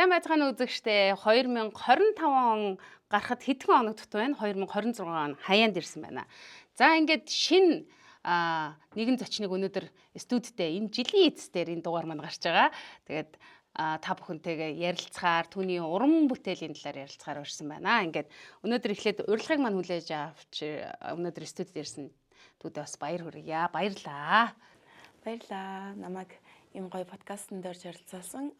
Сайн байцгаана үзэгчдээ 2025 он гарахад хэдхэн хоног дутуу байна? 2026 он хаяанд ирсэн байна. За ингээд шинэ нэгэн зочныг өнөөдөр студидтэй энэ жилийн эцсээр энэ дугаар маань гарч байгаа. Тэгээд та бүхэнтэйгээ ярилцахаар түүний уран бүтээлийн талаар ярилцахаар урьсан байна. Ингээд өнөөдөр эхлээд урилгыг маань хүлээж авч өнөөдөр студид ирсэн түүдээ бас баяр хүргье. Баярлаа. Баярлаа. Намайг ийм гоё подкастн дээр оролцуулсан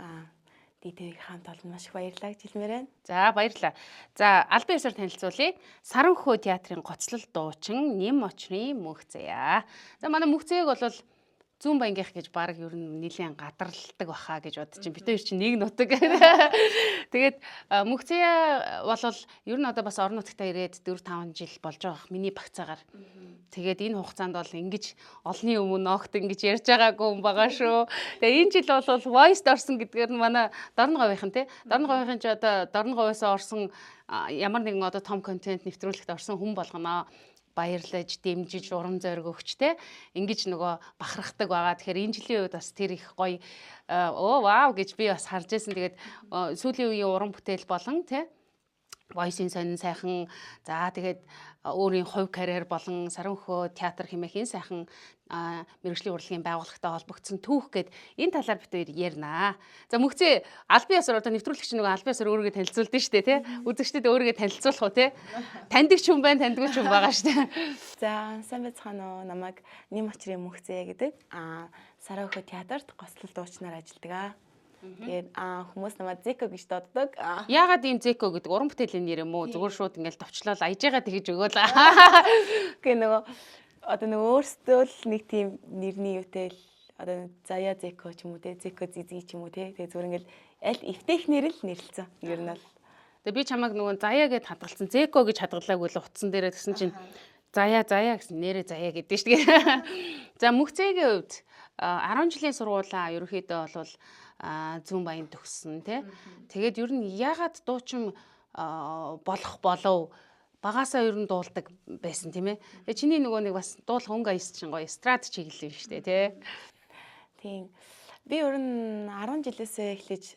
дийтэйг хамт олон маш их баярлалаа гэж хэлмээр байна. За баярлалаа. За албан ёсоор танилцуулъя. Саранхөө театрын гоцлол дуучин Нэм очрын Мөнх Заяа. За манай Мөнх Заяаг бол Зүүн Баянгийнх гэж баг ер нь нэлээд гадарладаг баха гэж бодож чинь бид хоёр чинь нэг нутаг. Тэгээд Мөнх Заяа бол ер нь одоо бас орон нутагтаа ирээд 4-5 жил болж байгаа. Миний багцаагаар. Тэгээд энэ хугацаанд бол ингэж олны өмнө огт ингэж ярьж байгаагүй юм байгаа шүү. Тэгээ энэ жил бол voice орсон гэдгээр нь манай Дорн говийнхан тий. Дорн говийнхан ч одоо Дорн говьосоо орсон ямар нэгэн одоо том контент нэвтрүүлэгт орсон хүн болгоно баярлаж, дэмжиж, урам зориг өгч те ингэж нөгөө бахархдаг байгаа. Тэгэхээр энэ жилийн үед бас тэр их гоё вау гэж би бас харж байсан. Тэгээд сүүлийн үеийн уран бүтээл болон те voice-ийн сонин сайхан за тэгээд өөрийн хувь карьер болон Саранхөө театр хэмээх энэ сайхан мэргэжлийн урлагийн байгууллагатай холбогдсон түүх гэд энэ талаар бид хоёр ярина. За Мөнх Заяа албан ёсоор одоо нэвтрүүлэгч нөгөө албан ёсоор өөрийгөө танилцуулдаг шүү дээ тий. Үзэгчдэд өөрийгөө танилцуулах уу тий. Таньдаг ч юм байна, таньдгүй ч юм байгаа шүү дээ. За сайн байцгаана уу. Намайг Нэм очрын Мөнх Заяа гэдэг. Саранхөө театрт гоцлол дуучнаар ажилладаг. Тэгээд хүмүүс намайг Зеко гэж дууддаг. Яагаад ийм Зеко гэдэг уран бүтээлийн нэр юм уу? Зүгээр шууд ингээл товчлол аяж байгаа тэгэж өгөөл. Гэ нөгөө одоо нөгөө өөрсдөө л нэг тийм нэрний юутэй л одоо Заяа Зеко ч юм уу те Зеко Зизи ч юм уу те тэгээд зүгээр ингээл аль эвтэйх нэр л нэрлэлцэн. Ер нь бол. Тэгээд би чамайг нөгөө Заяа гэд хадгалсан. Зеко гэж хадгалаагүй л утсан дээрээ тэгсэн чинь Заяа гэсэн нэрээ Заяа гэдэг шүү дээ. За Мөнх Заяагийн хувьд 10 жилийн сургуулаа ерөөхдөө бол Зүүн Баян төгссөн тий. Тэгээд ер нь яагаад дуучин болох болов багасаа ер нь дуулдаг байсан тийм ээ. Тэгээ чиний нөгөө нэг бас дуулах өнгө аяс чинь гоё эстрад чиглэл юм шүү дээ тий. Тийм. Би ер нь 10 жилээсээ эхлэж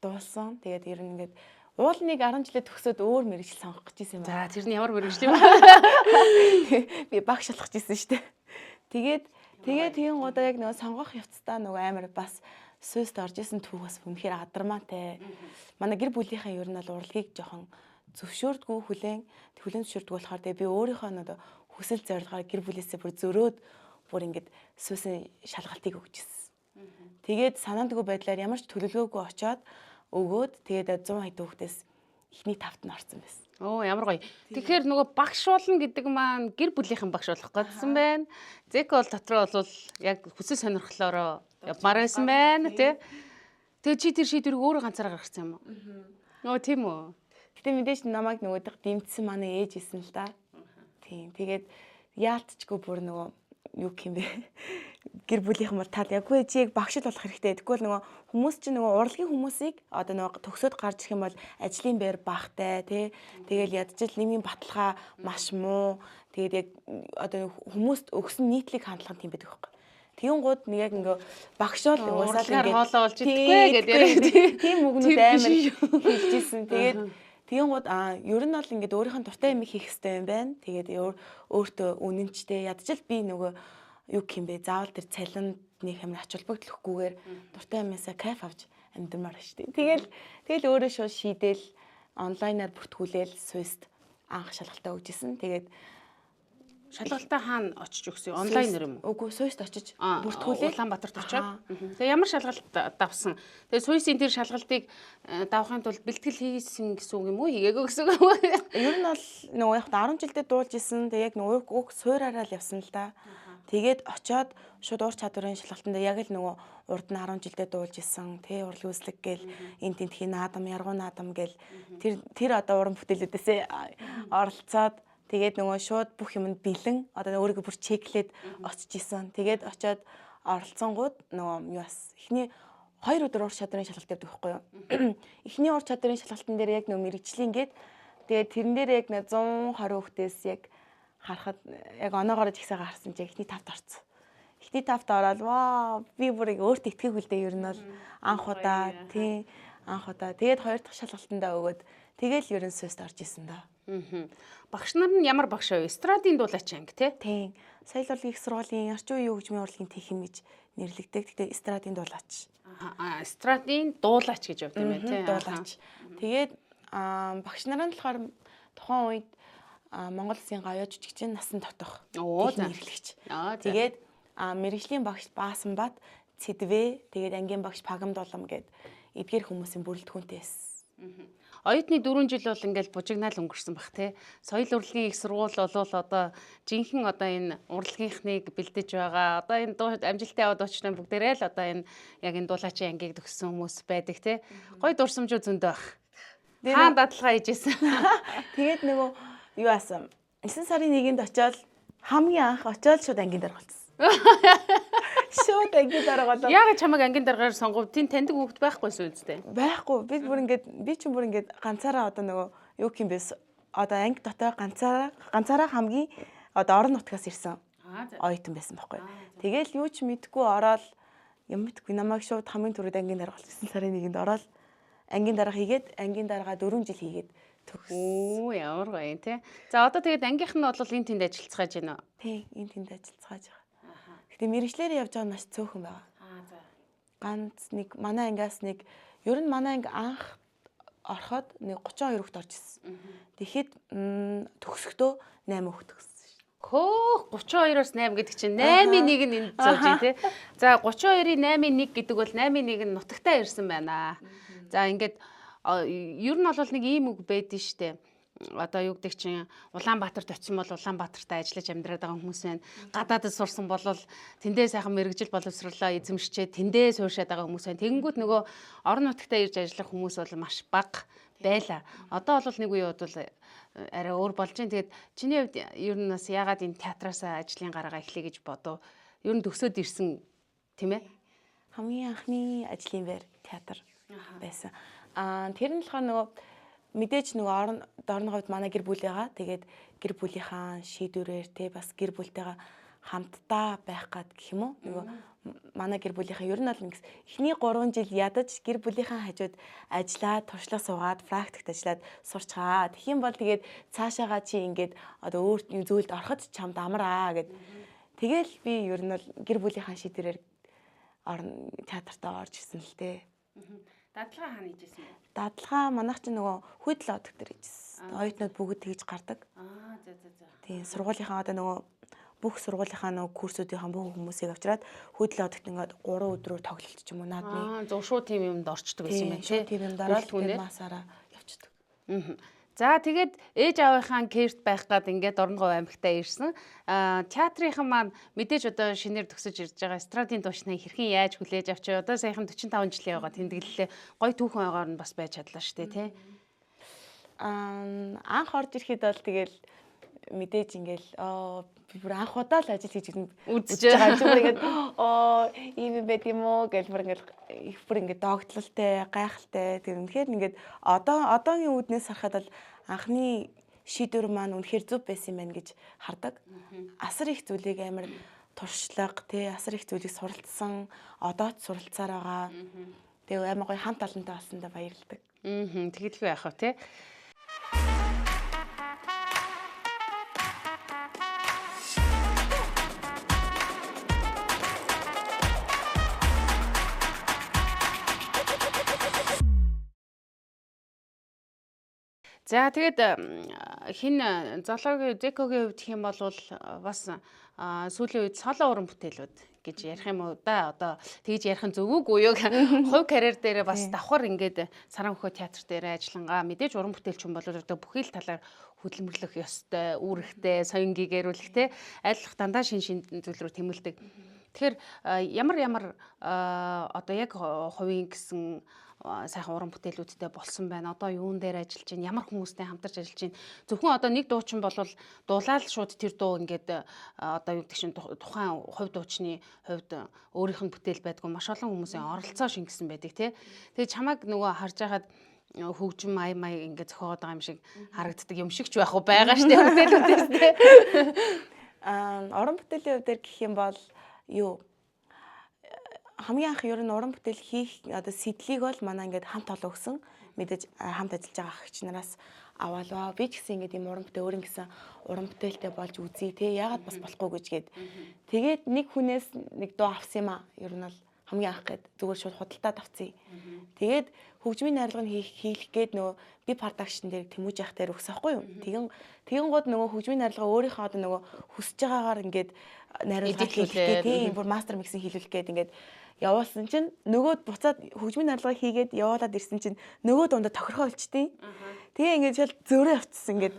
дуулсан. Тэгээд ер нь ингээд уулныг 10 жилээ төгсөөд өөр мэргэжил сонгох гэж ирсэн юм За байна. тэр нь ямар мэргэжил юм бэ? Би багш шалгах гэсэн шүү дээ. Тэгээд тийм удаа яг нөгөө сонгох явцдаа нөгөө амар бас Сүйст орж исэн түүх бас үнэхээр адармаатай. Манай гэр бүлийнхээ ер нь бол урлагийг жоохон зөвшөөрдгөө хүлээн зөвшөөрдөг болохоор би өөрийнхөө одоо хүсэл зорилгоор гэр бүлээсээ бүр зөрөөд бүр ингэж сүйсийн шалгалтыг өгчихсэн. Тэгээд санаандгүй байдлаар ямар ч төлөвлөгөөгүй очоод өгөөд тэгээд 100 хэд хүүхдээс эхний тавт нь орсон байсан. Оо ямар гоё. Тэгэхээр нөгөө багш болно гэдэг маань гэр бүлийнхэн багш болох гэсэн байна. Зеко бол дотроо бол яг хүсэл сонирхлоороо явмаар байсан байна тий. Тэгээ чи тэр шийдвэрийг өөрөө ганцаараа гаргасан юм уу? Нөө тийм үү. Гэтэ мэдээж намайг нөгөөдөх дэмжсэн манай ээж исэн л да. Тийм. Тэгээд яалтчгүй бүр нөгөө юу юм бэ? Гэр бүлийнхэн бол тал яггүй чи яг багшд болох хэрэгтэй. Тэгвэл нөгөө хүмүүс чинь нөгөө урлагийн хүмүүсийг одоо нөгөө төгсөөд гарч ирэх юм бол ажлын байр багтай тий. Тэгэл ядчил нэмийн баталгаа маш муу. Тэгээд яг одоо хүмүүст өгсөн нийтлэг хандлага тийм байдаг байхгүй. Тэнгууд нэг яг ингээ багшаал уусаал ингээ хоолоо болж идэхгүй гэдэг. Тийм үгнүүд амар хэлжсэн. Тэгээд тэнгууд ер нь бол ингээд өөрийнх нь дуртай юм хийх хэрэгтэй юм байна. Тэгээд өөртөө үнэнчтэй ядчил би нөгөө юу юм бэ? Заавал тэр цалинд нэг юм ач холбогдлохгүйгээр дуртай юмсаа кайф авч амьдрмаар штэ. Тэгэл өөрөө шууд шийдэл онлайнаар бүртгүүлээл Сүйст анх шалгалтаа өгчээсэн. Тэгээд шалгалтаа хаана очиж өгсөн? Онлайнэр юм уу? Үгүй Сүйст очиж бүртгүүлээ. Улаанбаатарт очоод. Тэгээ ямар шалгалт давсан? Тэгээ Сүйсийн тэр шалгалтыг давахын тулд бэлтгэл хийсэн гэсэн үг юм уу? Хийгээгүй гэсэн үг юм уу? Ер нь бол нөгөө яг 10 жилдээ дуулж исэн. Тэгээ яг нөгөө уг суураараа л явсан л да. Тэгээд очоод шууд уур чадварын шалгалтанд яг л нөгөө урд нь 10 жилдээ дуулж исэн. Тэ урлаг үзлэг гээл энэ тентхийн наадам, яргуу наадам гээл тэр одоо уран бүтээлүүдээс оролцоод тэгээд нөгөө шууд бүх юмд бэлэн одоо өөрийгөө бүр чеклээд очиж исэн. Тэгээд очоод оролцсонгууд нөгөө юу бас эхний 2 өдөр ур чадрын шалгалт явдаг байхгүй юу? Эхний ур чадрын шалгалтын дээр яг нөгөө мэрэгжлийн гээд тэгээд тэрэн дээр яг 120 хүүхдээс яг харахад яг оноогоор жигсаа гарсан чи эхний тавт орсон. Эхний тавт ороод ваа би бүрийг өөртөө итгэх үлдээ ер нь бол анх удаа тий анх удаа. Тэгээд хоёр дахь шалгалтандаа өгөөд тэгэл ерөн сөст орж исэн даа. Багш нар нь ямар багш вэ? Эстрадын дуулаач анги тий? Тийм. Соёл урлагийн их сургуулийн орчин үеийн хөгжмийн урлагийн техник гэж нэрлэгдэг. Гэхдээ эстрадын дуулаач. Эстрадын дуулаач гэж явд юм байна тий? Дуулаач. Тэгээд багш нар нь болохоор тухайн үед Монгол Улсын гавьяа жүжигчин насан дотох нэрлэгч. Тэгээд мэрэгжлийн багш Баасанбат, Цэдвэ, тэгээд ангийн багш Пагам Дулам гээд эдгээр хүмүүсийн бүрэлдэхүүнтэй байсан. Оюутны 4 жил бол ингээл бужигнаал өнгөрсөн бах тий. Соёл урлагийн их сургууль болвол одоо жинхэнэ одоо энэ урлагийнхныг бэлдэж байгаа. Одоо энэ амжилттай яваад очно бүгдээрээ л одоо энэ яг энэ дуулаачийн ангийг төгссөн хүмүүс байдаг тий. Гой дурсамжуу зөндөө бах. Хаан дадлага хийжсэн. Тэгээд нөгөө юу аасан? 9 сарын 1-нд очиод хамгийн анх очиод шууд ангийн дараа болчихсон. Шууд ангийн дараа болоо. Яг чамайг ангийн дараагаар сонгов. Тин таньдаг хүүхэд байхгүйсэн үстэй. Байхгүй. Би ч бүр ингээд ганцаараа одоо нөгөө юу юм бэ? Одоо анги дотор ганцаараа хамгийн одоо орон нутгаас ирсэн. Оюутан байсан байхгүй. Тэгээл юу ч мэдгүй ороод юм мэдгүй намайг шууд хамгийн түрүүд ангийн дараа болчихсон сарын 1-нд ороод ангийн дараа хийгээд ангийн дараагаа 4 жил хийгээд төгссөн. Ямар гоё тий. За одоо тэгээд ангийнх нь бол энэ тэнд ажиллацгааж байна уу? Тий, энэ тэнд ажиллацгааж байгаа. Гэтэ мэрэгчлэрээ явж байгаа нь маш цөөхөн байгаа. За. Ганц нэг манай ангиас нэг ер нь манай анги анх ороход нэг 32 хүүхэд орж ирсэн. Тэгэхэд төгсөхдөө 8 хүүхэд төгссөн шүү. Хөөх 32-оос 8 гэдэг чинь 8-ийн 1 нь энд зоож юм тий. За 32-ийн 8-ийн 1 гэдэг бол 8-ийн 1 нь нутагтаа ирсэн байна. За ингээд ер нь бол нэг ийм үг байдэн штэ. Одоо юу гэдэг чинь Улаанбаатарт очисон бол Улаанбаатартай ажиллаж амьдраад байгаа хүмүүс байна. Гадаадд сурсан бол тэндээ сайхан мэрэгжил боловсруулаа эзэмшчээ тэндээ сууршаад байгаа хүмүүс байна. Тэгэнгүүт нөгөө орон нутагтаа ирж ажиллах хүмүүс бол маш бага байла. Одоо бол нэг үе бол арай өөр болж байна. Тэгээд чиний хувьд ер нь бас ягаад энэ театраас ажлын гараагаа эхлэе гэж бодов? Ер нь төгсөөд ирсэн тийм ээ? Хамгийн анхны ажлын байр театр байсан. Тэр нь болохоор нөгөө мэдээж нөгөө орны хувьд манай гэр бүл байгаа. Тэгээд гэр бүлийнхаа шийдвэрээр те бас гэр бүлтэйгээ хамтдаа байх гад гэх юм уу? Нөгөө манай гэр бүлийнхаа ер нь бол эхний 3 жил ядаж гэр бүлийнхаа хажууд ажиллаад, туршлага суугаад, практикт ажиллаад сурчгаа. Тэгэх юм бол тэгээд цаашаага чи ингээд одоо өөр зүйлд ороход чамд амраа гэд. Тэгэл би ер нь бол гэр бүлийнхаа шийдвэрээр театартаа орж ирсэн л дээ. Дадлага хаана хийжсэн бэ? Дадлага манайх ч нөгөө хүйдэл одог дээр хийжсэн. Оюутнууд бүгд тэгж гардаг. За. Тийм сургуулийнхаа одоо нөгөө бүх сургуулийнхаа нөгөө курсуудынхаа бүх хүмүүсийг авчираад хүйдэл одогт ингээд 3 өдрөөр тоглолт ч юм уу наадмын. Зөв шууд тийм юмд орчдөг гэсэн юм байна тий. Тийм юм дараа тэр масаараа явчихдаг. За тэгээд ээж аавынхаа кэрт байх гад ингээд Орнгов аймагтаа ирсэн. Театрынхан маань мэдээж одоо шинээр төгсөж ирж байгаа эстрадын дуучныг хэрхэн яаж хүлээж авчаа. Одоо саяхан 45 жилийн байгаа тэмдэглэлээ гоё түүхэн байгаар нь бас байж чадлаа шүү дээ тий. Анх орж ирэхэд бол тэгэл мэдээж ингээл би бүр анх удаа л ажил хийж үзэж байгаа юм ингээд ийм юм байт юм уу гэж бүр ингээд догтлолтой, гайхалтай. Тэр үнэхээр ингээд одоогийн үүднээс харахад бол анхны шийдвэр маань үнэхээр зөв байсан юм байна гэж хардаг. Асар их зүйлийг амар туршлага, асар их зүйлийг суралцсан, одоо ч суралцаар байгаа. Тэгээ амар гоё хамт олонтой болсондоо баярлалдаг. Тэгэлгүй яах вэ тий. За тэгээд хин зоологийн Зекогийн хувьд гэх юм бол бас сүүлийн үед соло уран бүтээлүүд гэж ярих юм уу да одоо тэгж ярих нь зөв үгүй юу хувь карьер дээр бас давхар ингээд Саранхөө театр дээр ажиллангаа мэдээж уран бүтээлч хүн бол одоо бүхий л талаар хөдөлмөрлөх ёстой, үүрэгтэй, соён гэгэрүүлэхтэй айлах дандаа шин зүйл рүү тэмүүлдэг. Тэгэхээр ямар одоо яг хувийн гэсэн сайхан уран бүтээлүүдтэй болсон байна. Одоо юун дээр ажиллаж байна? Ямар хүмүүстэй хамтарч ажиллаж байна? Зөвхөн одоо нэг дуучин болвол дуулаад шууд тэр дуу ингээд одоо юу гэдэг чинь тухайн хувь дуучны хувьд өөрийнх нь бүтээл байдгүй маш олон хүмүүсийн оролцоо шингэсэн байдаг тий. Тэгээ чамайг нөгөө харж байхад хөгжим май ингээд зохиогоод байгаа юм шиг харагддаг юм шиг ч байх уу байгаа штэ бүтээлүүдээс тий. Орон бүтээлийн хувьд гэх юм бол юу хамгийн анх ер нь уран бүтээл хийх одоо сэтлийг бол манай ингээд хамт олон өгсөн. Мэдээж хамт ажиллаж байгаа агч нараас аваалаа. Би ч гэсэн ингээд юм уран бүтээл өөрийн гэсэн уран бүтээлтэй болж үзье те. Яагаад бас болохгүй гэж гээд. Тэгээд нэг хүнээс нэг дуу авсан юм аа. Ер нь бол хамгийн анх гээд зүгээр шууд худалдаад авцъя. Тэгээд хөгжмийн найрлагыг хийх гээд нөгөө би продакшн дээр Тэмүүж яах дээр өгсөн байхгүй юу? Тэгэн гууд нөгөө хөгжмийн найрлагаа өөрийнхөө одоо нөгөө хүсэж байгаагаар ингээд найруулга хийлгээд тийм бүр мастер миксинг хийлүүлэх гээд ингээд явуулсан чинь нөгөө буцаад хөгжмийн найрлагаа хийгээд явуулаад ирсэн чинь нөгөө дундаа тохирхоо олчтیں۔ Тэгээ ингээд шал зөөрөө авчихсан ингээд.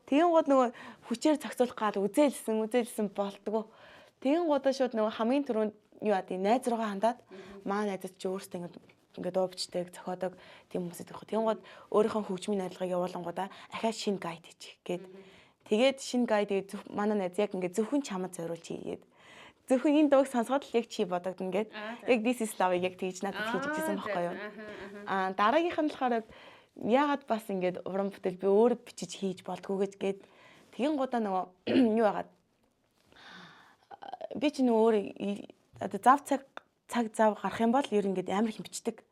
Тэгэн гууд нөгөө хүчээр зохицуулах гал үзээлсэн болдгоо. Тэгэн гудаа шууд нөгөө хамгийн түрүүнд юу яа тийм найз руугаа хандаад маа найзад чи өөртөө ингээд дуубчдаг зохиодог тийм хүмүүс идэх. Тэгэн гууд өөрийнхөө хөгжмийн найрлагыг явуулангуудаа ахаа шинэ гайд хийчих гээд. Тэгээд шинэ гайд манай найз яг ингээд зөвхөн чамд зориулж хийгээд. Зөвхөн энэ дууг сонсоход л яг чи бодогдно гээд. Яг this is love яг тэгж надад хийж өгсөн байхгүй юу? Дараагийнх нь болохоор яагаад бас ингээд уран бүтээл би өөрөө бичиж хийж болдгоо гэж гээд. Тэгэн гудаа нөгөө юу яагаад би ч нөгөө одоо цаг зав гарах юм бол ер нь ингээд амар их бичдэг.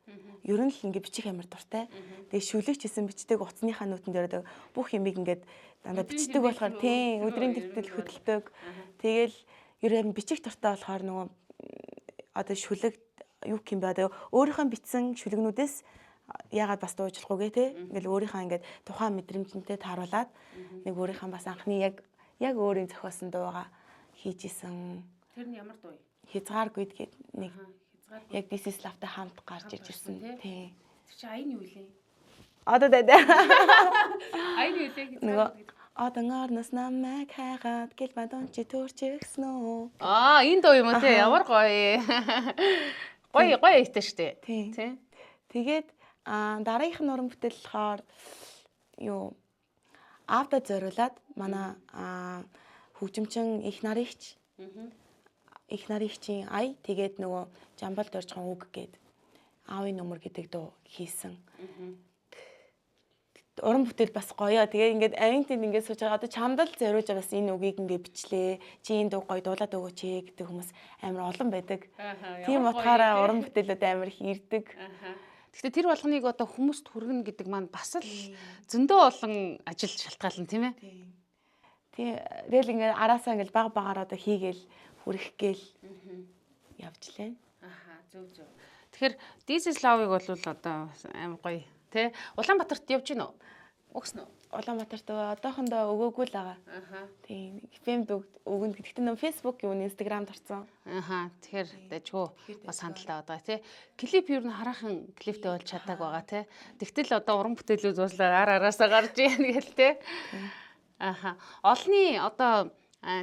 Ер нь л ингээд бичих амар дуртай. Тэгээ шүлэгч хийсэн бичдэг утасныхаа нүүтэн дээр одоо бүх юмыг ингээд дандаа бичдэг болохоор тийм өдрийн төвтөл хөдөлдөг. Тэгээл ер нь бичих дуртай болохоор нөгөө одоо шүлэг юу юм бэ одоо өөрийнхөө бичсэн шүлэгнүүдээс яагаад бас дуужилахгүйгээ те ингээл өөрийнхөө ингээд тухайн мэдрэмжтэй тааруулаад нэг өөрийнхөө бас анхны яг өөрийн зохиосон дуугаа хийж исэн. Тэр нь ямар дуу юм? Хязгааргүйд гээд нэг яг this is love-тай хамт гарч ирж ирсэн. Тийм. Тэр чи аян юу лээ? Одоо даа. Аян юу лээ? Нөгөө одоо орноос намайг хайгаад гэл бадон чи төрчихсөн үү? Энэ дуу юм уу те? Ямар гоё. Гоё ихтэй штэ. Тийм. Тэгээд дараагийнх нь уран бүтээл болохоор юу аавда зориулаад манай хөгжимчин их наригчийн ая тэгээд нөгөө жамбал дөржхон үг гээд аавын нөмөр гэдэг дуу хийсэн. Уран бүтээл бас гоё. Тэгээ ингээд авинтид ингээд сууж байгаа. Одоо чамдал зориулж бас энэ үгийг ингээд бичлээ. Чи энэ дуу гоё дуулаад өгөөч гэдэг хүмүүс амар олон байдаг. Тийм утгаараа уран бүтээлүүд амар их ирдэг. Гэхдээ тэр болгоныг одоо хүмүүст хүргэнэ гэдэг маань бас л зөндөө олон ажил шалтгаална тийм ээ. Тэгэл ингээд араасаа ингээд багаар одоо хийгээл хүрэх гээл явж лээ. Зөв. Тэгэхээр this is love-ыг бол одоо амар гоё тий. Улаанбаатарт явж гинөө. Өгсөн үү? Улаанбаатарт одоохондоо өгөөгүй л байгаа. Тийм. FM-д өгнө. Гэхдээ нөө Facebook юу Instagram-д орсон. Тэгэхээр дэжгөө бас хандлтаа байгаа тий. Клип юу н хараахан клиптэй болж чаддаг байгаа тий. Тэгтэл одоо уран бүтээлүүд бас араасаа гарч ийн гэл тий. Олны одоо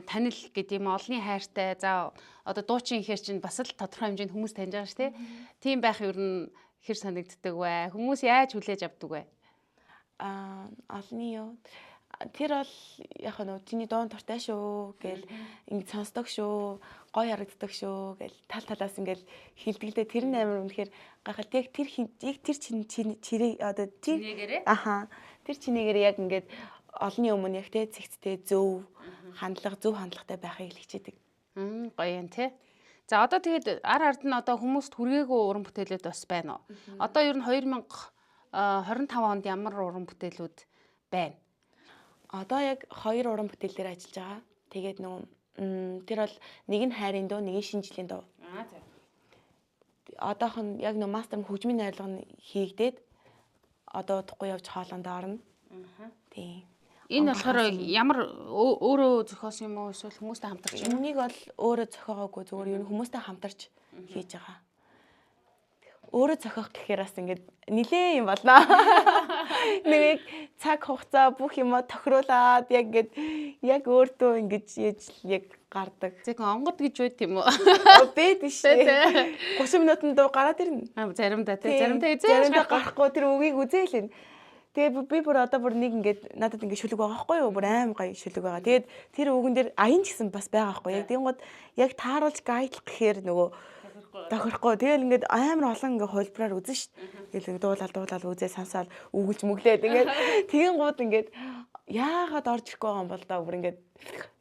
танил гэдэг юм олны хайртай за одоо дуучин ихэр чинь бас л тодорхой хэмжээнд хүмүүс таньж байгаа ш тий. Тийм байх ер нь хэр санагддаг вэ? Хүмүүс яаж хүлээж авдаг вэ? Олны юу тэр бол яг нь чиний дуун дуртай шүү гэл ингэ сонсдог шүү гоё харагддаг шүү гэл талаас ингээл хилдэглээ тэр нь амар үнэхээр гайхалт яг тэр чирээ одоо тэр чинээгээр яг ингээд олны өмнө яг те цэгцтэй зөв хандлагатай байхыг хичээдэг. Гоё юм те. За одоо тэгээд ард нь одоо хүмүүст хүргээгүй уран бүтээлүүд бас байна уу? Одоо ер нь 2025 онд ямар уран бүтээлүүд байна? Одоо яг 2 уран бүтээл дээр ажиллаж байгаа. Тэгээд тэр бол нэг нь хайрын дуу, нэг нь шинжлэлийн дуу. Одоох нь яг мастер хөгжмийн найрлага нь хийгдээд одоо удахгүй явж хоолонд орно. Тийм. Энэ болохоор ямар өөрөө зохиосон юм уу эсвэл хүмүүстэй хамтарч юм? Энийг бол өөрөө зохиогоогүй зүгээр ер нь хүмүүстэй хамтарч хийж байгаа. Өөрөө зохиох гэхээр бас ингээд нилээ юм болно. Нэг цаг хугацаа бүх юмаа тохируулаад яг өөртөө ингэж яг гардаг. Зөв онгод гэж байт юм уу? Бэд шээ. 30 минутанд дуу гараад ирнэ. Заримдаа гарахгүй тэр үгийг үзээлэн. Тэгээ би бүр одоо нэг ингээд надад ингээд шүлэг байгаа байхгүй юу? Бүр аим гоё шүлэг байгаа. Тэгээд тэр үгэн дээр аян ч гэсэн бас байгаа байхгүй яг тэнгууд яг тааруулж гайдлах гэхээр нөгөө тохирохгүй. Тэгэл ингээд амар олон ингээд хөлбраар үзэн шүү дээ. Тэгэл дуулаад үзээ сансаал үгэлж мөглээд ингээд тэнгууд ингээд яагаад орж ирэхгүй байгаа юм бол даа бүр ингээд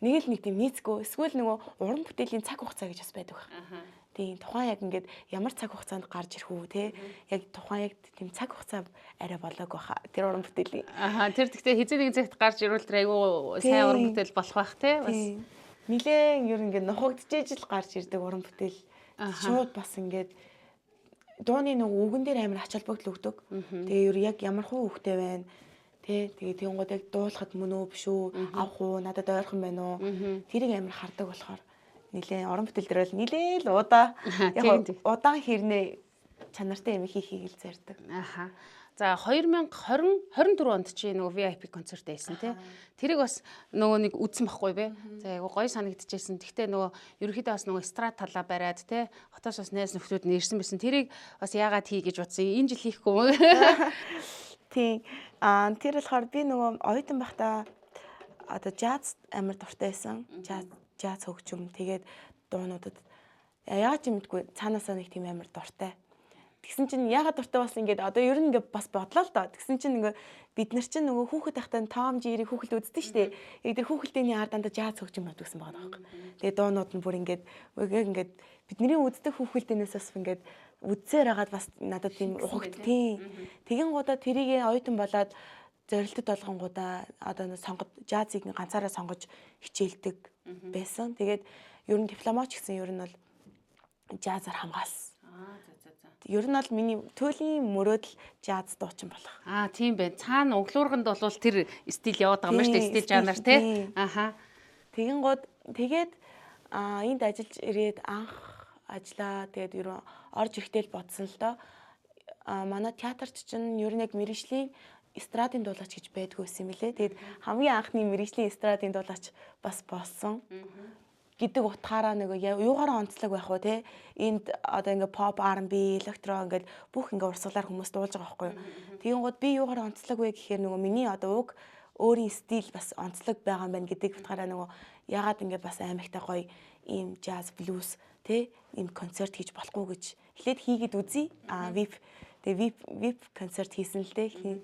нэг тийм нийцгүй. Эсвэл нөгөө уран бүтээлийн цаг хугацаа гэж бас байдаг байна. Тийм тухайн яг ингээд ямар цаг хугацаанд гарч ирэх үү те яг тухайн яг тийм цаг хугацаа арай болоог баха тэр уран бүтээлийн. Тэр гэхдээ хизээ нэг цагт гарч ирвэл тэр айгүй сайн уран бүтээл болох байх те бас. Нилээн ер ингээд нухагдчихэж л гарч ирдэг уран бүтээл. Шууд бас ингээд дууны нэг үгэн дээр амар ач холбогдол өгдөг. Тэгээ ер яг ямар хуу хөвгтэй байна. Тэгээ тийгүүд яг дуулахад мөн үү биш үү авах уу надад ойрхон байна уу тэрийг амар хардаг болохоор нилээн орон бүтээл дээр бол нилээл удаа яг удаан хэрнээ чанартай юм хийхийг л зардаг. За 2024 онд чи нөгөө VIP концерт байсан тий. Тэрийг бас нөгөө нэг үзсэн байхгүй бэ? За айгу гоё санагдчихсэн. Гэхдээ нөгөө ерөнхийдөө бас нөгөө эстрад талаа бариад тий. Хотоос бас найз нөхдөд нь ирсэн байсан. Тэрийг бас яагаад хий гэж бодсон. Энэ жил хийхгүй мө. Тийм. Тэр болохоор би нөгөө оюутан байхдаа одоо jazz амар дуртай байсан. Jazz хөгжим тэгээд дуунуудад яаж юм гэдэггүй цаанаасаа нэг тийм амар дуртай. Тэгсэн чинь ягаад дуртай болсон ингээд одоо ер нь ингээд бас бодлоо л доо. Тэгсэн чинь нөгөө бид нар чинь нөгөө хүүхэд байхдаа Том Жирийг хүүхэлд үздэг шүү дээ. Яг тэр хүүхэлдэйний ард дандаа jazz хөгжим бодгсон байгаа байхгүй. Тэгээд дуунууд нь бүр ингээд бидний үздэг хүүхэлдэйнээс бас ингээд үдсээр хагаад бас надад тийм ухагт тийм. Тэгин гудаа тэрийг оюутан болоод зорилтод болгонгуудаа одоо сонгод jazz-ыг ганцаараа сонгож хичээлдэг байсан. Тэгээд ер нь дипломоч гэсэн ер нь бол jazz-аар хамгаалсан. Ер нь бол миний төлөлийн мөрөөдөл jazz дуучин болох. Тийм байна. Цаана углуурганд бол тэр стил яваад байгаа юм шүү дээ. Стил жанр тий. Тэгээд энд ажиллаж ирээд анх ажиллаа. Тэгээд ер нь орж ирэхдээ л бодсон л доо. Манай театрч чинь ер нь яг мэргэжлийн эстрадын дуулаач гэж байдгүй байсан юм билэ. Тэгээд хамгийн анхны мэргэжлийн эстрадын дуулаач бас болсон. Гэдэг утгаараа нэг юугаараа онцлог байх вэ те энд одоо ингээ pop R&B электро ингээд бүх ингээ урсгалаар хүмүүс дуулж байгаа байхгүй юу. Тэгэнгүүт би юугаараа онцлог вэ гэхээр нөгөө миний одоо уг өөрийн стил бас онцлог байгаа юм байна гэдэг утгаараа нөгөө ягаад ингээ бас аймагтай гоё ийм jazz blues те ийм концерт хийж болохгүй гэж эхлээд хийгээд үзье. VIP концерт хийсэн л дээ.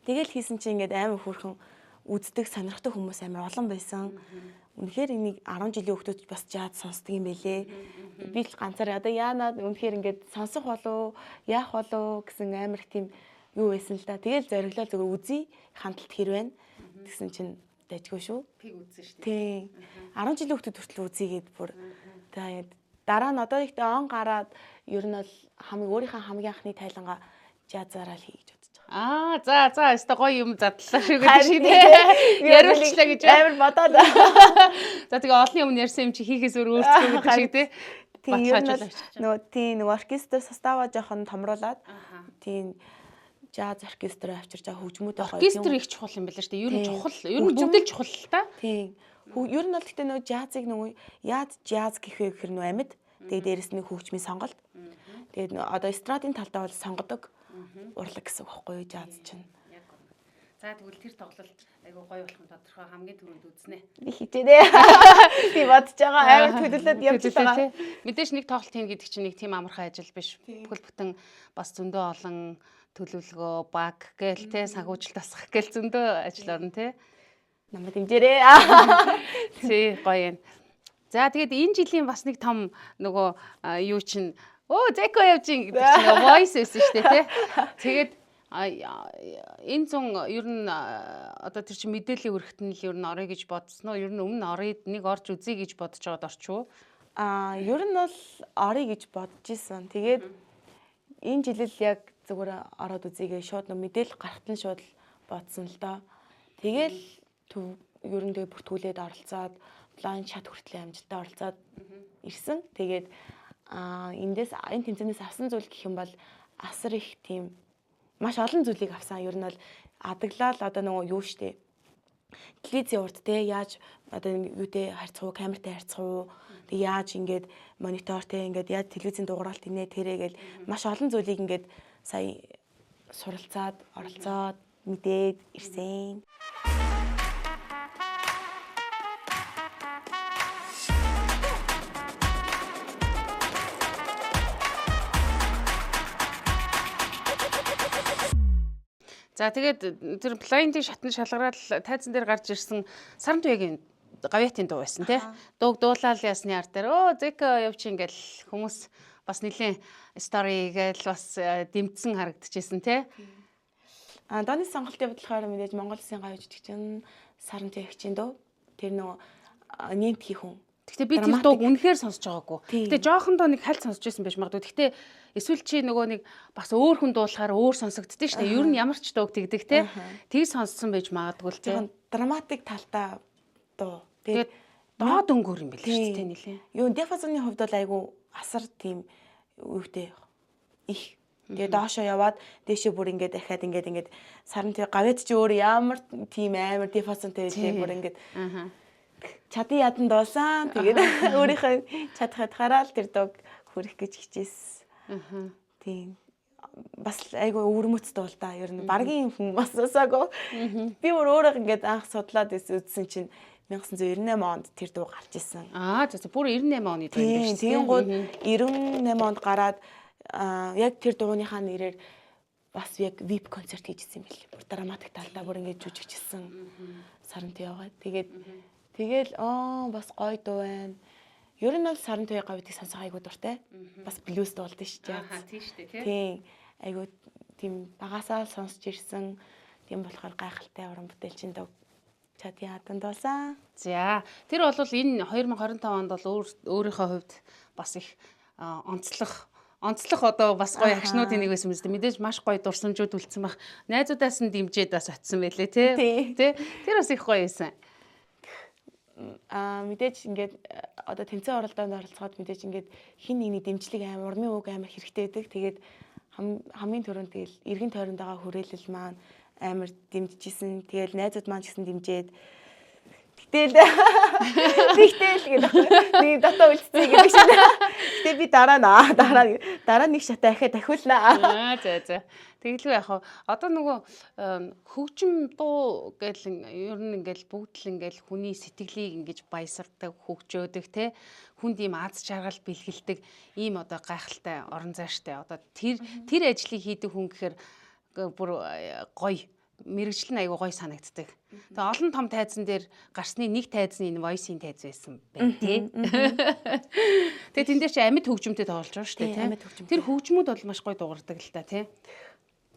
Тэгэл хийсэн чинь ингээ амар хөөрхөн үздэг сонирхдаг хүмүүс амар олон байсан. Үнэхээр энийг 10 жилийн хүүхдүүд бас jazz сонсдог юм байлээ. Би л ганцаараа одоо яанаад үнэхээр ингээд сонсох болов яах болов гэсэн амар их тийм юу байсан л да. Тэгэл зориглол зүгээр үзье хандлт хэр байна гэсэн чинь дайггүй шүү. Пиг үзсэн шүү дээ. Тийм. 10 жилийн хүүхдүүд хүртэл үзьегээд бүр тэгээд дараа нь одоо ихтэй он гараад ер нь бол өөрийнхөө хамгийн анхны тайлангаа jazz-аараа л хийж за өстой гоё юм задлаа шүү гэдэг шиг тий. Яриулчлаа гэж амар бодоод. За тэгээ олон юм ярьсан юм чи хийхээс өөр өөрчлөө гэдэг шиг тий. Нөгөө оркестр состава жоохон томруулаад тийм jazz оркестр авчирч байгаа хөгжмөдөө гоё. Оркестр их чухал юм байна шүү дээ. Ер нь чухал. Ер нь бүгд л чухал л та. Тийм. Ер нь бол гэхдээ нөгөө jazz-ыг нөгөө яаж jazz гэх вэ гэхээр нөгөө амьд. Тэгээ дээрэс нь хөгжмийн сонголт. Тэгээд одоо эстрадын талдаа бол сонгодог урлаг гэсэн үг байхгүй юу jazz чинь. За тэгвэл тэр тоглолт айгуу гоё болох нь тодорхой хамгийн түрүүнд үзнэ. Би хичээрээ. Би бодож байгаа амар төлөвлөд явж байгаа. Мэдээж нэг тоглолт хийн гэдэг чинь нэг тийм амархан ажил биш. Бүхэл бүтэн бас зөндөө олон төлөвлөгөө, баг гээл те санхүүжилт тасах гээл зөндөө ажил орно те. Намайг дэмжээрэй. Тий гоё юм. За тэгээд энэ жилийн бас нэг том нөгөө юу чинь Зэко явж ин гэдэг чинь voice байсан шүү дээ тий. Тэгээд энэ зун ер нь одоо тэр чинь мэдээллийн өргөтнөл ер нь орё гэж бодсон уу? Ер нь өмнө орёд нэг орж үзье гэж бодож байгаад орчуу. Ер нь бол орё гэж бодож исэн. Тэгээд энэ жилэл яг зүгээр ороод үзьегээ шууд мэдээлэл гарахт нь шууд бодсон л доо. Тэгэл ер нь тэгээ бүртгүүлээд оролцоод план шат хүртэл амжилттай оролцоод ирсэн. Тэгээд энэ тэмцээнээс авсан зүйл гэх юм бол асар их тийм маш олон зүйлийг авсан. Ер нь бол адаглал одоо нөгөө юу штэ. Телевизийн урд те яаж одоо юутэй харьцах уу, камертай харьцах уу, тэг яаж ингээд монитортэй ингээд яаж телевизийн дугаарлт инээ тэрэгээл маш олон зүйлийг ингээд сая суралцаад, оролцоод мэдээд ирсэн. За тэгээд тэр blind-ийн шатны шалгараад тайзан дээр гарч ирсэн Саран Туяагийн гавьяатын дуу байсан тий. Дууг дуулаад ясны ард дээр зэка явчих ингээл хүмүүс бас нэлийн стори гээл бас дэмтсэн харагдчихсэн тий. Дооны сонголтын бодлохоор мэдээж Монгол Улсын гавьяа жүжигчин Саран Төвөгчийн дуу тэр нөгөө нийтгий хүн. Гэхдээ би тэр дууг үнэхээр сонсож байгаагүй. Гэхдээ жоохондоо нэг хальт сонсож байсан байж магадгүй. Гэхдээ эсвэл чи нөгөө нэг бас өөр хүн дуулахаар өөр сонсогддөө шүү дээ. Ер нь ямар ч дууг тэгдэг те. Тэг сонссон байж магадгүй л те. Драматик талтай дуу. Тэгээд доод өнгөөр юм билээ шүү дээ нэлээ. Юу диапазоны хувьд бол айгүй асар тийм үгтэй их. Тэгээд доошоо яваад дээшээ бүр ингээд дахиад ингээд Саран Төвөг гавьяат чи өөр ямар тийм амар диапазонтэй байлээ бүр ингээд чадын ядан дуусан. Тэгээд өөрийнхөө чадхад хараад тэр дууг хүрэх гэж хичээсэн. Тийм. Бас айгүй өвөрмөц дуул та. Ер нь багийн хүн бас усаагүй. Би өөрөө ингээд анх судлаад үзсэн чинь 1998 онд тэр дуу гарч ирсэн. За бүр 98 оны дуу юм байна шүү. Тийм гол 98 онд гараад яг тэр дууныхаа нэрээр бас яг VIP концерт хийжсэн юм билээ. Бүр драматик талдаа бүр ингээд жүжигчсэн. Саран Төвөг. Тэгэл бас гоё дуу байна. Ер нь бол Саран Төвөг гавьяатыг сонсох айгуу дуртай. Бас блюз дуулдаг шүү дээ. Тийм шүү дээ, тийм. Айгуу тийм багасаа сонсч ирсэн. Тийм болохоор гайхалтай уран бүтээлчин дуу чадын ядан дуулсан. За тэр бол энэ 2025 онд бол өөрийнхөө хувьд бас их онцлог одоо бас гоё агшнуудын нэг байсан юм зү. Мэдээж маш гоё дурсамжууд үлдсэн баг. Найзуудаас нь дэмжиж бас очсон байлээ тий. Тэр бас их гоё байсан. Мэдээж ингээд одоо тэмцээн оролдоонд оролцоход мэдээж ингээд хин нэгний дэмжлэг амар урмын үг амар хэрэгтэй байдаг. Тэгээд хамгийн түрүүнд тэгэл эргэн тойронд байгаа хүрээлэл маань амар дэмжижсэн. Тэгэл найзууд маань ч гэсэн дэмжээд Тэгтэл гэдэг нэг дотоо үлдсэн гэдэг шиг. Гэтэ би дараа нэг шатаа ахаа дахиулнаа. За. Тэгэлгүй яах вэ? Одоо нөгөө хөгжим дуу гэл ер нь ингээл бүгд л ингээл хүний сэтгэлийг ингэж баясгадаг, хөгжөөдөг те. Хүнд ийм аз жаргал бэлгэлдэг ийм одоо гайхалтай орон зайштай. Одоо тэр ажлыг хийдэг хүн гэхээр бүр гоё мэрэгжил нь айгүй гоё санагддаг. Тэгээ олон том тайзан дээр гарсны нэг тайз нь энэ voice-ийн тайз байсан байна тий. Тэгээ тэн дээр чи амьд хөгжимтэй тоглож байгаа шүү дээ тий. Тэр хөгжмүүд бол маш гоё дуурдаг л та тий.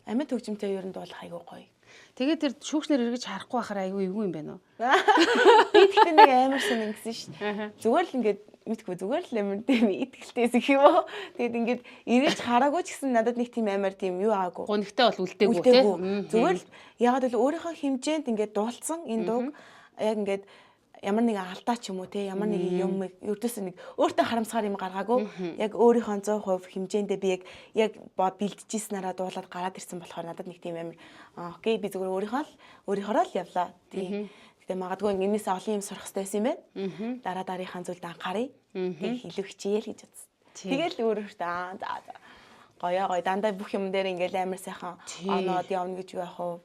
Амьд хөгжимтэй ер нь бол айгүй гоё. Тэгээ тэр шүүгчнэр эргэж харахгүй байхаар айгүй эвгүй юм байна уу? Би тэгтээ нэг амар сонирхсан шин. Зүгээр л ингээд мэдгүй зүгээр л амар тийм итгэлтэйс их юм. Тэгээд ингээд эргэж хараагүй ч гэсэн надад нэг тийм амар тийм юу аагүй. Гонхтой бол үлдээгүй тийм. Зүгээр л ягаад гэвэл өөрийнхөө хэмжээнд ингээд дуулсан энэ дууг яг ингээд ямар нэг алдаа ч юм уу те ямар нэг юм ердөөсөө нэг өөртөө харамсгаар юм гаргаагүй яг өөрийнхөө 100% хэмжээндээ би яг бэлдэжсэнараа дуулаад гараад ирсэн болохоор надад нэг тийм амар окей би зүгээр өөрийнхөө л явлаа тий. Гэтэ магадгүй энэс олон юм сурах хэрэгтэй байсан юм байна. Дараагийнхаа зүйлд анхаарай. Тэг илүү хичээл гэж бодсон. Тэгэл өөрөөсөө за гоё дандаа бүх юм дээр ингээл амар сайхан оноод явна гэж байх уу.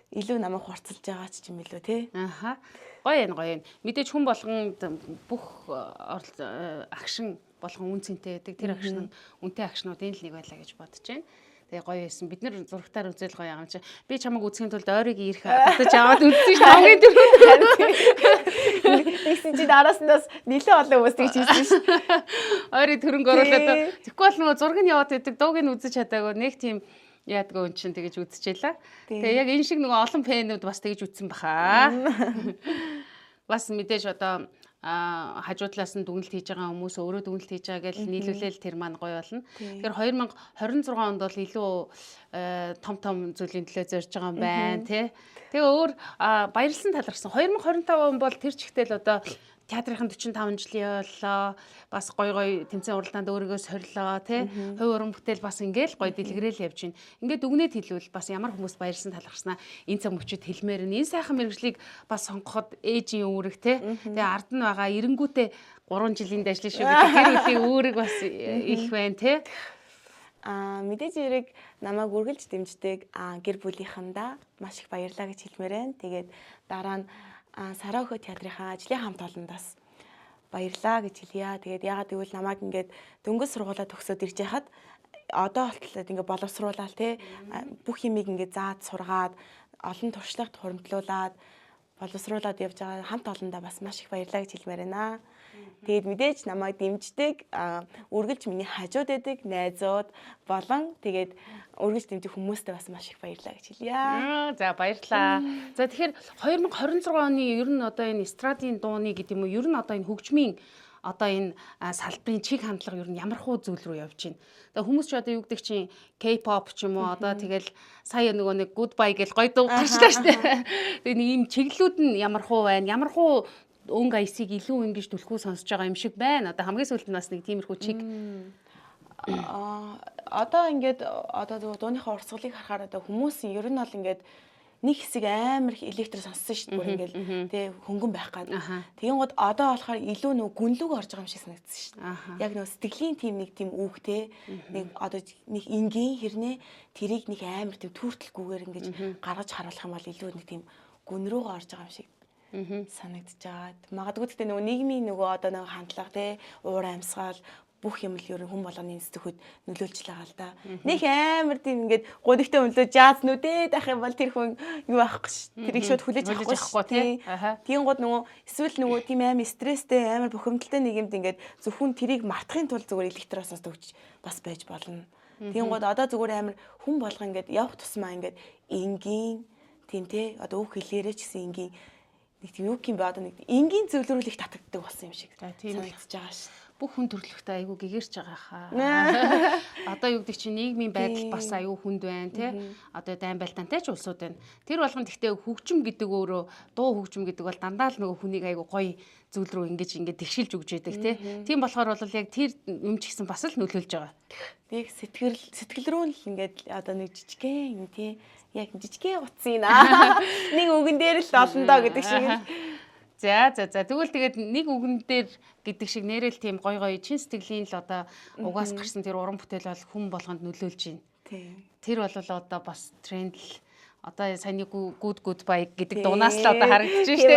Илүү намайг хурцлж байгаа ч юм илүү тий. Гоё юм. Мэдээж хүн болгонд бүх агшин болгон үн цэнтэй байдаг. Тэр агшин үнэтэй агшнуудын л нэг байлаа гэж бодож байна. Тэгээ гоё байсан. Бид нэр зурагтаар үзэл гоё юм чи. Би чамайг үзэхийн тулд ойрыг ирэх татаж аваад үзсэн шүү. Хамгийн түрүүнд. Тэгсэн чи дарааснаас нэлээд олон хүмүүс тэгж хэлсэн шүү. Ойрыг төрөнгө оруулаад тэгэхгүй бол нөгөө зураг нь яваад байдаг. Дууг нь үзэж чадаагүй нэг тийм яадгүй өн чинь тэгэж үзчихлээ. Тэгээ яг энэ шиг нөгөө олон фэнүүд бас тэгэж үзсэн баха. Бас мэдээж одоо хажуудлаас нь дүгнэлт хийж байгаа хүмүүс өөрөө дүгнэлт хийж байгаа гэж нийлүүлээл тэр маань гоё болно. Тэгэхээр 2026 онд бол илүү том зүйлийн төлөө зорж байгаа юм байна тий. Тэгээ өөр баярлсан талархсан. 2025 он бол тэр чигтэл одоо театрын 45 жилийн боллоо. Бас гоё тэмцээн уралдаанд өөрийгөө сорилоо тий. Хувь уран бүтээл бас ингээл гоё дэлгэрэл явж байна. Ингээд дүгнээд хэлвэл бас ямар хүмүүс баярлсан талархснаа энэ цаг мөчид хэлмээр нь энэ сайхан мэргэжлийг бас сонгоход ээжийн үүрэг тий. Тэгээ ард нь байгаа эренгүүтээ 3 жилийн дажлын шүү гэдэг тэр үеийн үүрэг бас их байна тий. Мэдээж эрэг намайг үргэлж дэмждэг гэр бүлийнхэндээ маш их баярлалаа гэж хэлмээр байна. Тэгээд дараа нь Сараа өхөө театрынхаа ажлын хамт олондоос баярлаа гэж хэлье. Тэгээд яагаад гэвэл намайг ингээд дөнгөж сургуулаа төгсөөд ирж яхад одоо болтлоо ингээд боловсруулаад тий бүх юмыг ингээд заад сургаад олон туршлагад хуримтлуулад боловсруулаад явж байгаа хамт олондоо бас маш их баярлалаа гэж хэлмээр байна. Тэгээд мэдээж намайг дэмждэг, үргэлж миний хажууд байдаг найзууд болон тэгээд үргэлж дэмжих хүмүүстээ бас маш их баярлалаа гэж хэлье. За баярлалаа. За тэгэхээр 2026 оны ер нь одоо энэ эстрадын дууны гэдэг юм уу, ер нь одоо энэ хөгжмийн одоо энэ салбарын чиг хандлага ер нь ямар хуу зүйл рүү явж байна. Тэгээ хүмүүс ч одоо юу гэдэг чинь K-pop ч юм уу одоо тэгэл сая нөгөө нэг goodbye гэж гоё дуу гарчлаа шүү дээ. Тэгээ нэг ийм чиглэлүүд нь ямар хуу байна? Ямар хуу өнгө аясыг илүү ингэж түлхүү сонсож байгаа юм шиг байна. Одоо хамгийн сүүлд нь бас нэг тиймэрхүү чиг. Одоо ингээд одоо дууныхаа урсгалыг харахаар одоо хүмүүс ер нь бол ингээд нэг хэсэг амар их электр сонссон шүү дээ. Бүр ингээд тий хөнгөн байх гад. Тэгин гот одоо болохоор илүү нөгөө гүнлүүг орж байгаа юм шиг санагдсан шүү дээ. Яг нөгөө сэтгэлийн тийм үүхтэй нэг одоо нэг энгийн хэрнээ тэрийг нэг амар тийм түүртэлгүйгээр ингэж гаргаж харуулах юм бол илүү нэг тийм гүн рүүгээ орж байгаа юм шиг санагдаж байгаа. Магадгүй гэхдээ нөгөө нийгмийн нөгөө одоо нэг хандлага тий уур амьсгал бүх юм л ер нь хүн болгоны сэтгэхүйд нөлөөлж байгаа л да. Нэг амар тийм ингээд гонигтай өнлөө жаз нүдээд ах юм бол тэр хүн юу авахгүй ш. Тэрийг шууд хүлээж авахгүй тий. Тийм гол нөгөө эсвэл нөгөө тийм амар стресстэй амар бухимдалтай нийгэмд ингээд зөвхөн тэрийг мартахын тулд зүгээр электроос төгч бас байж болно. Тийм гол одоо зүгээр амар хүн болго ингээд явах тусмаа ингээд энгийн тийм тий одоо үг хэлээрээ ч гэсэн энгийн нэг тийм юу юм бэ одоо нэг энгийн зөвлөрүүлэх татагддаг болсон юм шиг санагдаж байгаа ш. Бүх хүн төрлөختөө айгүй гэгэрч байгаа хаа. Одоо юу гэдэг чинь нийгмийн байдал бас айгүй хүнд байна тий. Одоо дайн байлдаантай ч улсууд байна. Тэр болгонд гэхдээ хөгжим гэдэг өөрөө дуу хөгжим гэдэг бол дандаа л нөгөө хүнийг айгүй гоё зүйл рүү ингээд тэгшилж өгч яадаг тий. Тийм болохоор бол яг тэр юм ч гэсэн бас л нөлөөлж байгаа. Тэг сэтгэл рүү л ингээд одоо нэг жижигхэн юм тий. Яг жижигхэн утсан аа. Нэг үгэн дээр л олондоо гэдэг шиг. За тэгвэл тэгээд нэг үгэн дээр гэдэг шиг нэрэл тийм гой чин сэтгэлийн л одоо угаас гарсан тэр уран бүтээл бол хүн болгонд нөлөөлж байна. Тэр бол одоо бас тренд л одоо саяны goodbye гэдэг дуунаас л одоо харагдаж байна шүү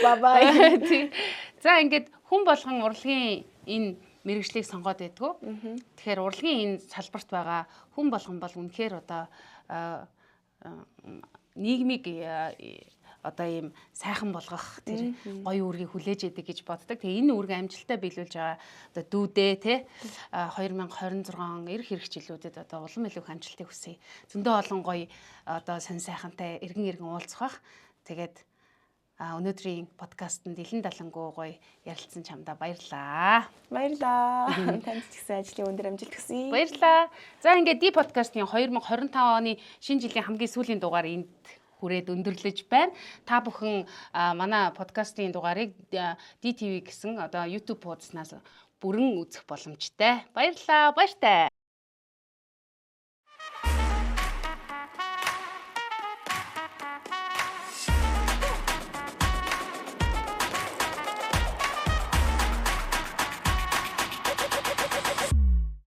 дээ. Bye. За ингээд хүн болгон урлагийн энэ мэргэжлийг сонгоод байдгүй. Тэгэхээр урлагийн энэ салбарт байгаа хүн болгон бол үнэхээр одоо нийгмийг одоо ийм сайхан болгох тэр гоё үүргийг хүлээж яадаг гэж боддог. Тэгээ энэ үүрэг амжилттай биелүүлж байгаа одоо дүүдээ тий 2026 ирэх хэрэгжилүүдэд одоо улам илүү их амжилтыг хүсье. Зөндөө олон гоё одоо сонь сайхантай эргэн уулзах бах. Тэгээд өнөөдрийн подкастт Дэлэн Далангуу гоё ярилцсан чамдаа баярлаа. Баярлаа. Танд ч гэсэн ажлын өндөр амжилт хүсье. Баярлаа. За ингээд ди подкастын 2025 оны шинэ жилийн хамгийн сүүлийн дугаар энд хүрээд өндөрлөж байна. Та бүхэн манай подкастын дугаарыг DTV гэсэн одоо YouTube хуудаснаас бүрэн үзэх боломжтой. Баярлалаа. Баяртай.